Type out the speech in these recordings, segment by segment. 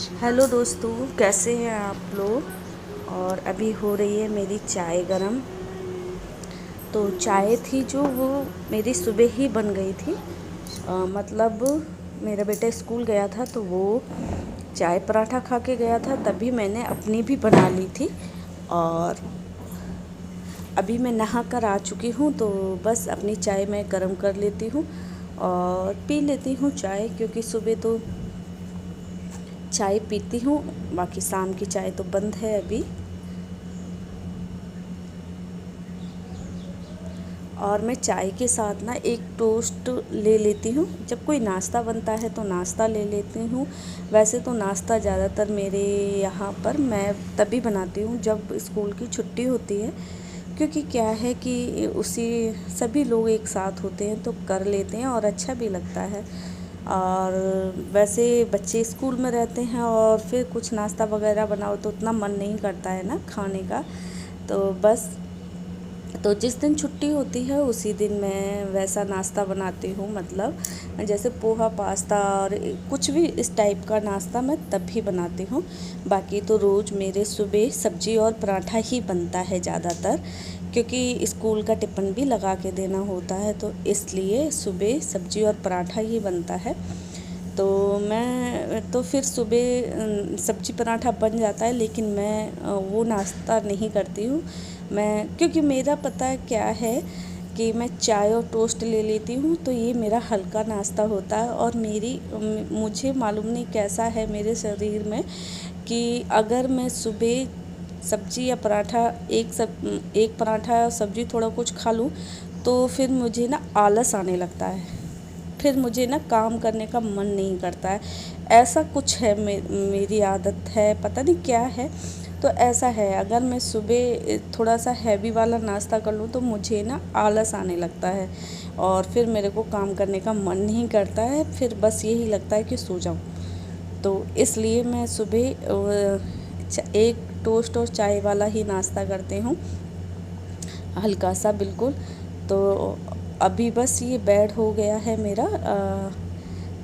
Hello दोस्तों, कैसे हैं आप लोग। और अभी हो रही है मेरी चाय गरम। तो चाय थी जो वो मेरी सुबह ही बन गई थी। मतलब मेरा बेटा स्कूल गया था तो वो चाय पराठा खा के गया था, तभी मैंने अपनी भी बना ली थी। और अभी मैं नहा कर आ चुकी हूँ, तो बस अपनी चाय मैं गरम कर लेती हूँ और पी लेती हूँ चाय, क्योंकि सुबह तो चाय पीती हूँ, बाकी शाम की चाय तो बंद है अभी। और मैं चाय के साथ ना एक टोस्ट ले लेती हूँ। जब कोई नाश्ता बनता है तो नाश्ता ले लेती हूँ। वैसे तो नाश्ता ज़्यादातर मेरे यहाँ पर मैं तभी बनाती हूँ जब स्कूल की छुट्टी होती है, क्योंकि क्या है कि उसी सभी लोग एक साथ होते हैं तो कर लेते हैं और अच्छा भी लगता है। और वैसे बच्चे स्कूल में रहते हैं और फिर कुछ नाश्ता वगैरह बनाओ तो उतना मन नहीं करता है ना खाने का। तो बस, तो जिस दिन छुट्टी होती है उसी दिन मैं वैसा नाश्ता बनाती हूँ, मतलब जैसे पोहा पास्ता और कुछ भी इस टाइप का नाश्ता मैं तभी बनाती हूँ। बाकी तो रोज़ मेरे सुबह सब्जी और पराठा ही बनता है ज़्यादातर, क्योंकि स्कूल का टिफ़िन भी लगा के देना होता है, तो इसलिए सुबह सब्जी और पराठा ही बनता है। तो मैं तो फिर सुबह सब्जी पराठा बन जाता है, लेकिन मैं वो नाश्ता नहीं करती हूँ मैं, क्योंकि मेरा पता है क्या है कि मैं चाय और टोस्ट ले लेती हूँ, तो ये मेरा हल्का नाश्ता होता है। और मुझे मालूम नहीं कैसा है मेरे शरीर में कि अगर मैं सुबह सब्जी या पराठा एक पराठा सब्जी थोड़ा कुछ खा लूँ तो फिर मुझे ना आलस आने लगता है, फिर मुझे ना काम करने का मन नहीं करता है। ऐसा कुछ है, मेरी आदत है, पता नहीं क्या है। तो ऐसा है, अगर मैं सुबह थोड़ा सा हैवी वाला नाश्ता कर लूँ तो मुझे ना आलस आने लगता है और फिर मेरे को काम करने का मन नहीं करता है, फिर बस यही लगता है कि सो जाऊँ। तो इसलिए मैं सुबह एक टोस्ट और चाय वाला ही नाश्ता करती हूँ, हल्का सा बिल्कुल। तो अभी बस ये बेड हो गया है मेरा,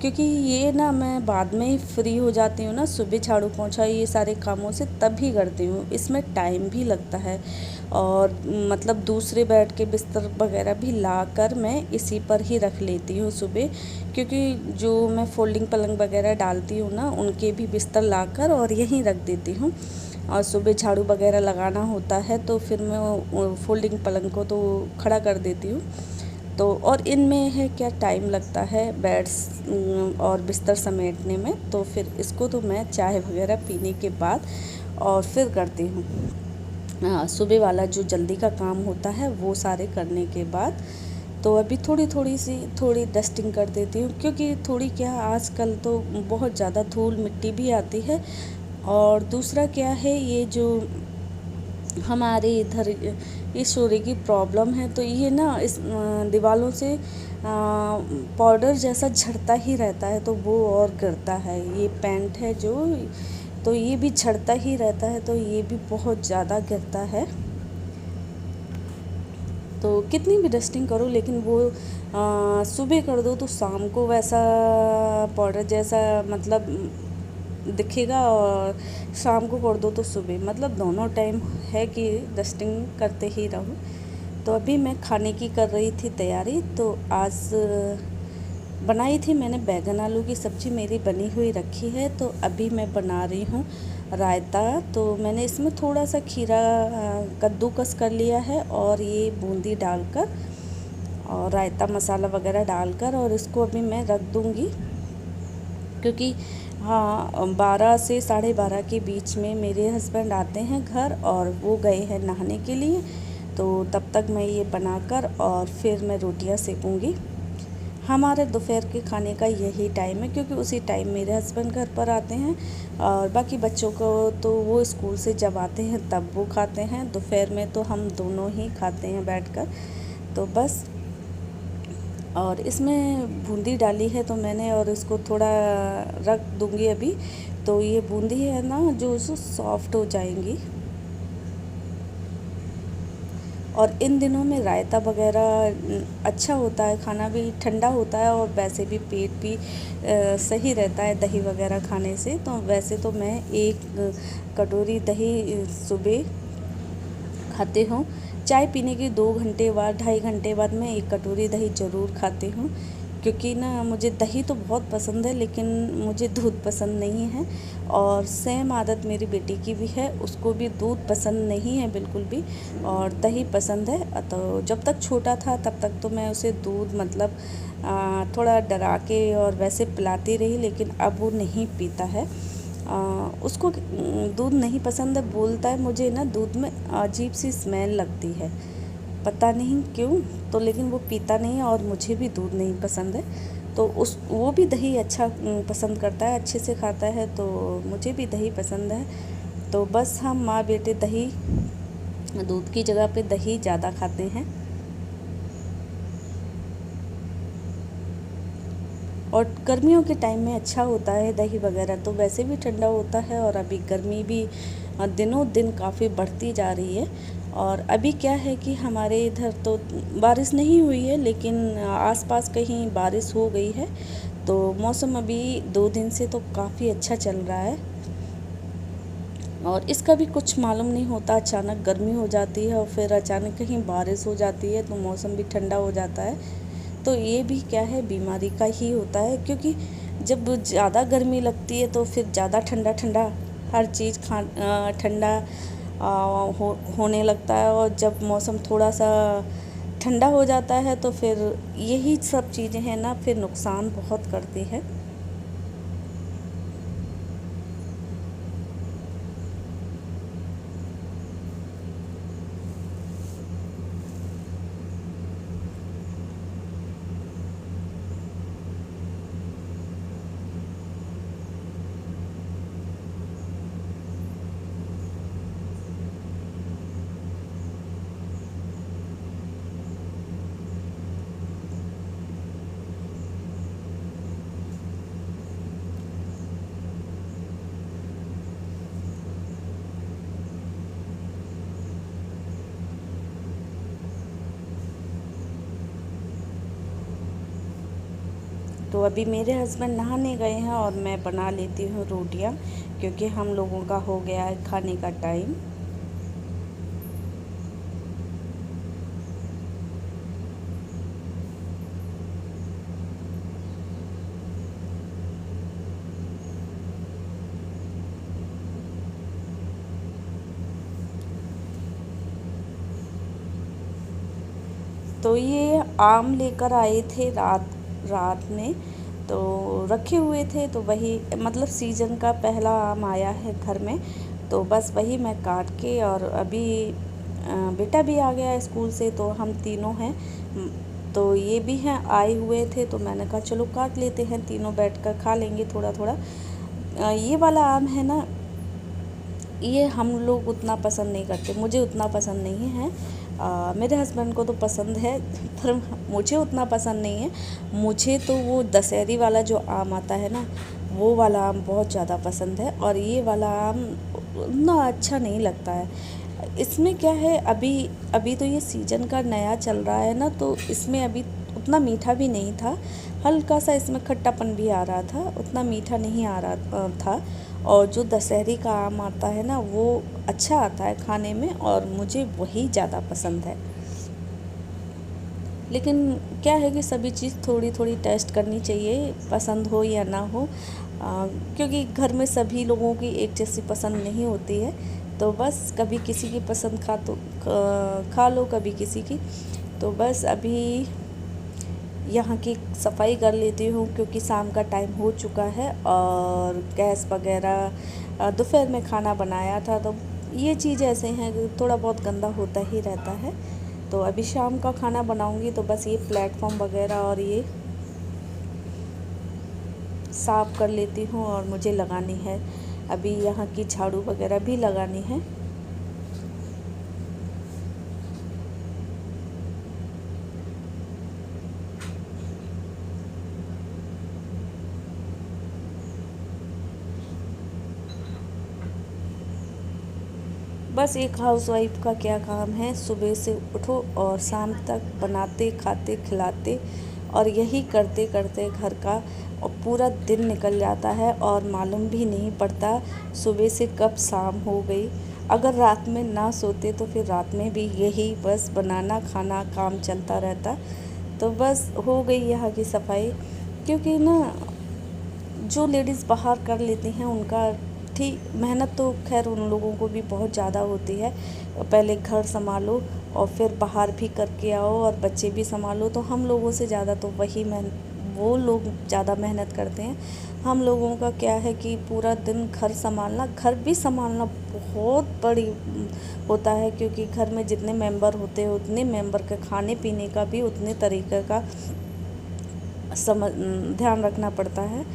क्योंकि ये ना मैं बाद में ही फ्री हो जाती हूँ ना, सुबह झाड़ू पोंछा ये सारे कामों से तभी करती हूँ, इसमें टाइम भी लगता है। और मतलब दूसरे बेड के बिस्तर वगैरह भी लाकर मैं इसी पर ही रख लेती हूँ सुबह, क्योंकि जो मैं फोल्डिंग पलंग वगैरह डालती हूँ ना, उनके भी बिस्तर लाकर और यहीं रख देती हूँ। और सुबह झाड़ू वगैरह लगाना होता है तो फिर मैं फोल्डिंग पलंग को तो खड़ा कर देती हूँ। तो और इनमें है क्या, टाइम लगता है बेड्स और बिस्तर समेटने में, तो फिर इसको तो मैं चाय वगैरह पीने के बाद और फिर करती हूँ। हाँ, सुबह वाला जो जल्दी का काम होता है वो सारे करने के बाद तो अभी थोड़ी डस्टिंग कर देती हूँ, क्योंकि थोड़ी क्या आजकल तो बहुत ज़्यादा धूल मिट्टी भी आती है। और दूसरा क्या है, ये जो हमारे इधर ये शोरे की प्रॉब्लम है, तो ये ना इस दीवारों से पाउडर जैसा झड़ता ही रहता है, तो वो और गिरता है। ये पेंट है जो, तो ये भी झड़ता ही रहता है, तो ये भी बहुत ज़्यादा गिरता है। तो कितनी भी डस्टिंग करो, लेकिन वो सुबह कर दो तो शाम को वैसा पाउडर जैसा मतलब दिखेगा, और शाम को कर दो तो सुबह, मतलब दोनों टाइम है कि डस्टिंग करते ही रहो। तो अभी मैं खाने की कर रही थी तैयारी, तो आज बनाई थी मैंने बैगन आलू की सब्ज़ी, मेरी बनी हुई रखी है। तो अभी मैं बना रही हूँ रायता। तो मैंने इसमें थोड़ा सा खीरा कद्दूकस कर लिया है और ये बूंदी डालकर और रायता मसाला वगैरह डालकर, और इसको अभी मैं रख दूँगी, क्योंकि हाँ 12 से 12:30 के बीच में मेरे हस्बैंड आते हैं घर और वो गए हैं नहाने के लिए। तो तब तक मैं ये बनाकर और फिर मैं रोटियां सेकूँगी। हमारे दोपहर के खाने का यही टाइम है, क्योंकि उसी टाइम मेरे हस्बैंड घर पर आते हैं, और बाकी बच्चों को तो वो स्कूल से जब आते हैं तब वो खाते हैं। दोपहर में तो हम दोनों ही खाते हैं बैठकर। तो बस, और इसमें बूंदी डाली है तो मैंने, और इसको थोड़ा रख दूँगी अभी। तो ये बूंदी है ना जो सॉफ्ट हो जाएंगी। और इन दिनों में रायता वगैरह अच्छा होता है, खाना भी ठंडा होता है और वैसे भी पेट भी सही रहता है दही वगैरह खाने से। तो वैसे तो मैं एक कटोरी दही सुबह खाती हूँ। चाय पीने के 2 घंटे बाद, 2.5 घंटे बाद मैं एक कटोरी दही ज़रूर खाती हूँ, क्योंकि ना मुझे दही तो बहुत पसंद है लेकिन मुझे दूध पसंद नहीं है। और सेम आदत मेरी बेटी की भी है, उसको भी दूध पसंद नहीं है बिल्कुल भी, और दही पसंद है। तो जब तक छोटा था तब तक तो मैं उसे दूध मतलब थोड़ा डरा के और वैसे पिलाती रही, लेकिन अब वो नहीं पीता है। उसको दूध नहीं पसंद है, बोलता है मुझे ना दूध में अजीब सी स्मेल लगती है, पता नहीं क्यों। तो लेकिन वो पीता नहीं है और मुझे भी दूध नहीं पसंद है। तो उस वो भी दही अच्छा पसंद करता है, अच्छे से खाता है, तो मुझे भी दही पसंद है। तो बस हम माँ बेटे दही, दूध की जगह पे दही ज़्यादा खाते हैं। और गर्मियों के टाइम में अच्छा होता है दही वगैरह, तो वैसे भी ठंडा होता है। और अभी गर्मी भी दिनों दिन काफ़ी बढ़ती जा रही है। और अभी क्या है कि हमारे इधर तो बारिश नहीं हुई है, लेकिन आसपास कहीं बारिश हो गई है। तो मौसम अभी 2 दिन से तो काफ़ी अच्छा चल रहा है। और इसका भी कुछ मालूम नहीं होता, अचानक गर्मी हो जाती है और फिर अचानक कहीं बारिश हो जाती है, तो मौसम भी ठंडा हो जाता है। तो ये भी क्या है, बीमारी का ही होता है, क्योंकि जब ज़्यादा गर्मी लगती है तो फिर ज़्यादा ठंडा ठंडा हर चीज़ ठंडा होने लगता है। और जब मौसम थोड़ा सा ठंडा हो जाता है तो फिर यही सब चीज़ें हैं ना, फिर नुकसान बहुत करती है। तो अभी मेरे हस्बैंड नहाने गए हैं और मैं बना लेती हूँ रोटियाँ, क्योंकि हम लोगों का हो गया है खाने का टाइम। तो ये आम लेकर आए थे रात रात में, तो रखे हुए थे, तो वही मतलब सीज़न का पहला आम आया है घर में। तो बस वही मैं काट के, और अभी बेटा भी आ गया है स्कूल से, तो हम तीनों हैं। तो ये भी हैं, आए हुए थे, तो मैंने कहा चलो काट लेते हैं, तीनों बैठकर खा लेंगे थोड़ा थोड़ा। ये वाला आम है ना, ये हम लोग उतना पसंद नहीं करते, मुझे उतना पसंद नहीं है। मेरे हस्बैंड को तो पसंद है, पर मुझे उतना पसंद नहीं है। मुझे तो वो दशहरी वाला जो आम आता है ना, वो वाला आम बहुत ज़्यादा पसंद है, और ये वाला आम उतना अच्छा नहीं लगता है। इसमें क्या है, अभी अभी तो ये सीज़न का नया चल रहा है ना, तो इसमें अभी उतना मीठा भी नहीं था, हल्का सा इसमें खट्टापन भी आ रहा था, उतना मीठा नहीं आ रहा था। और जो दशहरी का आम आता है ना, वो अच्छा आता है खाने में, और मुझे वही ज़्यादा पसंद है। लेकिन क्या है कि सभी चीज़ थोड़ी थोड़ी टेस्ट करनी चाहिए, पसंद हो या ना हो, क्योंकि घर में सभी लोगों की एक जैसी पसंद नहीं होती है। तो बस कभी किसी की पसंद खा लो, कभी किसी की। तो बस अभी यहाँ की सफाई कर लेती हूँ, क्योंकि शाम का टाइम हो चुका है, और गैस वगैरह दोपहर में खाना बनाया था, तो ये चीज़ ऐसे हैं कि थोड़ा बहुत गंदा होता ही रहता है। तो अभी शाम का खाना बनाऊँगी, तो बस ये प्लेटफॉर्म वगैरह और ये साफ़ कर लेती हूँ, और मुझे लगानी है अभी यहाँ की झाड़ू वगैरह भी लगानी है। बस एक हाउसवाइफ का क्या काम है, सुबह से उठो और शाम तक बनाते खाते खिलाते और यही करते करते घर का और पूरा दिन निकल जाता है और मालूम भी नहीं पड़ता सुबह से कब शाम हो गई। अगर रात में ना सोते तो फिर रात में भी यही बस बनाना खाना काम चलता रहता। तो बस हो गई यहाँ की सफाई, क्योंकि ना जो लेडीज़ बाहर कर लेती हैं उनका ठीक मेहनत तो खैर उन लोगों को भी बहुत ज़्यादा होती है। पहले घर संभालो और फिर बाहर भी करके आओ और बच्चे भी संभालो, तो हम लोगों से ज़्यादा तो वो लोग ज़्यादा मेहनत करते हैं। हम लोगों का क्या है कि पूरा दिन घर भी संभालना बहुत बड़ी होता है, क्योंकि घर में जितने मेंबर होते हैं उतने मेंबर के खाने पीने का भी उतने तरीके का ध्यान रखना पड़ता है।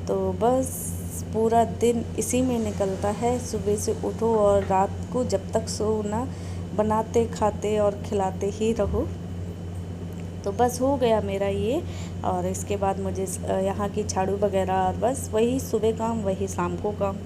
तो बस पूरा दिन इसी में निकलता है, सुबह से उठो और रात को जब तक सो ना बनाते खाते और खिलाते ही रहो। तो बस हो गया मेरा ये। और इसके बाद मुझे यहाँ की झाड़ू वगैरह और बस वही सुबह काम वही शाम को काम।